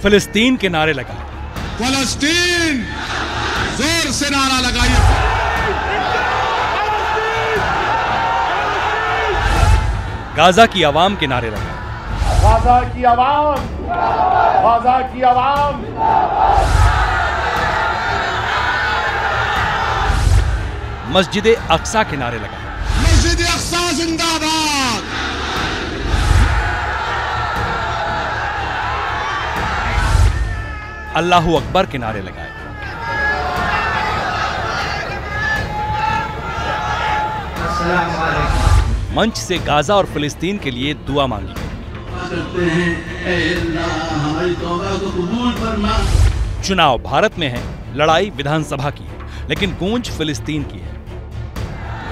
फिलिस्तीन के नारे लगाए। फलस्तीन, जोर से नारा लगाइए। गाजा की आवाम के नारे लगाए। गाजा की आवाम, गाजा की आवाम। मस्जिद अक्सा के नारे लगाए। मस्जिद अक्सा जिंदाबाद। अल्लाहू अकबर के नारे लगाए। मंच से गाजा और फिलिस्तीन के लिए दुआ मांगी गई। चुनाव भारत में है, लड़ाई विधानसभा की है, लेकिन गूंज फिलिस्तीन की है।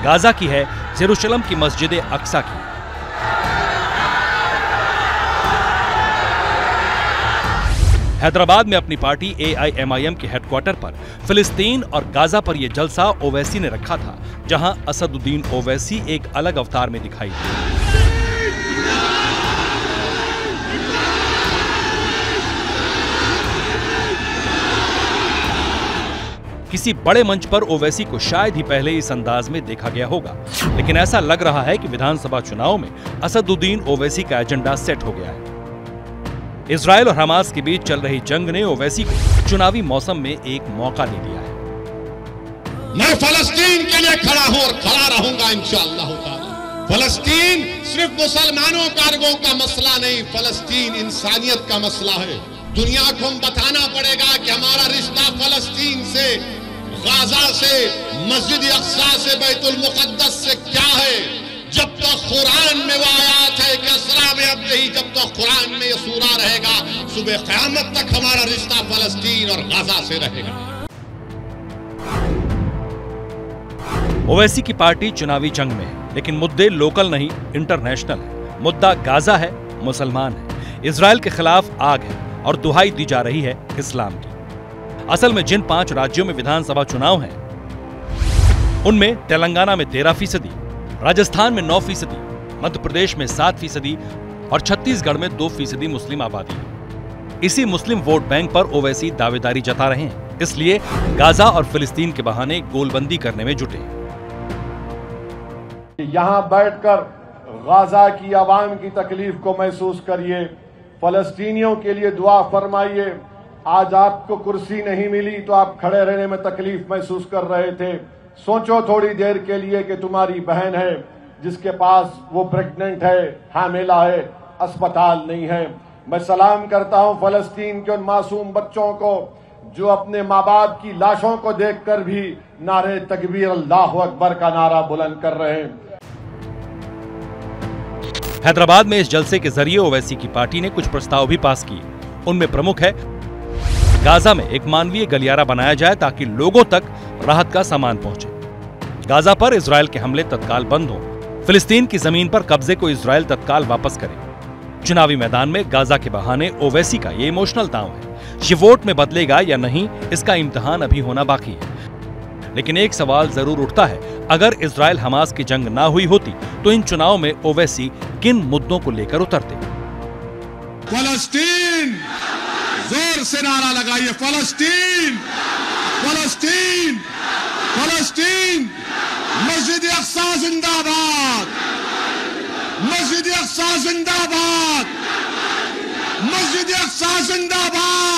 गाजा की है, जेरूशलम की मस्जिद अक्सा की। हैदराबाद में अपनी पार्टी AIMIM के हेडक्वार्टर पर फिलिस्तीन और गाजा पर यह जलसा ओवैसी ने रखा था, जहां असदुद्दीन ओवैसी एक अलग अवतार में दिखाई दिए। किसी बड़े मंच पर ओवैसी को शायद ही पहले इस अंदाज में देखा गया होगा, लेकिन ऐसा लग रहा है कि विधानसभा चुनाव में असदुद्दीन ओवैसी का एजेंडा सेट हो गया है। इजराइल और हमास के बीच चल रही जंग ने ओवैसी को चुनावी मौसम में एक मौका दे दिया है। मैं फलस्तीन के लिए खड़ा हूं और खड़ा रहूंगा इंशाअल्लाह ताला। फलस्तीन सिर्फ मुसलमानों कारगों का मसला नहीं, फलस्तीन इंसानियत का मसला है। दुनिया को हम बताना पड़ेगा कि हमारा रिश्ता फलस्तीन से, गाजा से, मस्जिद अक्सा से, बैतुल मुकद्दस से क्या है। जब तक कुरान में वो आयात है कि असरा में अब यही, जब तक कुरान में ये सूरा रहेगा, सुबह क़यामत तक हमारा रिश्ता फलस्तीन और गाजा से रहेगा। ओवैसी की पार्टी चुनावी जंग में है, लेकिन मुद्दे लोकल नहीं, इंटरनेशनल है। मुद्दा गाजा है, मुसलमान है, इजराइल के खिलाफ आग है और दुहाई दी जा रही है इस्लाम की। असल में जिन 5 राज्यों में विधानसभा चुनाव हैं, उनमें तेलंगाना में 13%, राजस्थान में 9%, मध्य प्रदेश में 7% और छत्तीसगढ़ में 2% मुस्लिम आबादी है। इसी मुस्लिम वोट बैंक पर ओवैसी दावेदारी जता रहे हैं, इसलिए गाजा और फिलिस्तीन के बहाने गोलबंदी करने में जुटे। यहां बैठकर गाजा की आवाम की तकलीफ को महसूस करिए, फलस्तीनियों के लिए दुआ फरमाइए। आज आपको कुर्सी नहीं मिली तो आप खड़े रहने में तकलीफ महसूस कर रहे थे। सोचो थोड़ी देर के लिए कि तुम्हारी बहन है जिसके पास वो प्रेग्नेंट है, हामिला है, अस्पताल नहीं है। मैं सलाम करता हूं फलस्तीन के उन मासूम बच्चों को जो अपने माँ बाप की लाशों को देखकर भी नारे तकबीर अल्लाहु अकबर का नारा बुलंद कर रहे हैं। हैदराबाद में इस जलसे के जरिए ओवैसी की पार्टी ने कुछ प्रस्ताव भी पास किए। उनमें प्रमुख है गाजा में एक मानवीय गलियारा बनाया जाए ताकि लोगों तक राहत का सामान पहुंचे। गाजा पर इजराइल के हमले तत्काल बंद हो। फिलिस्तीन की जमीन पर कब्जे को इजराइल तत्काल वापस करे। चुनावी मैदान में गाजा के बहाने ओवैसी का ये इमोशनल दांव है। ये वोट में बदलेगा या नहीं, इसका इम्तिहान अभी होना बाकी है। लेकिन एक सवाल जरूर उठता है, अगर इजराइल हमास की जंग ना हुई होती तो इन चुनाव में ओवैसी किन मुद्दों को लेकर उतरते? फलस्तीन, जोर से नारा लगाइए। फलस्तीन, फलस्तीन, फलस्तीन। मस्जिद अक्सा जिंदाबाद, मस्जिद अक्सा जिंदाबाद, मस्जिद अक्सा जिंदाबाद।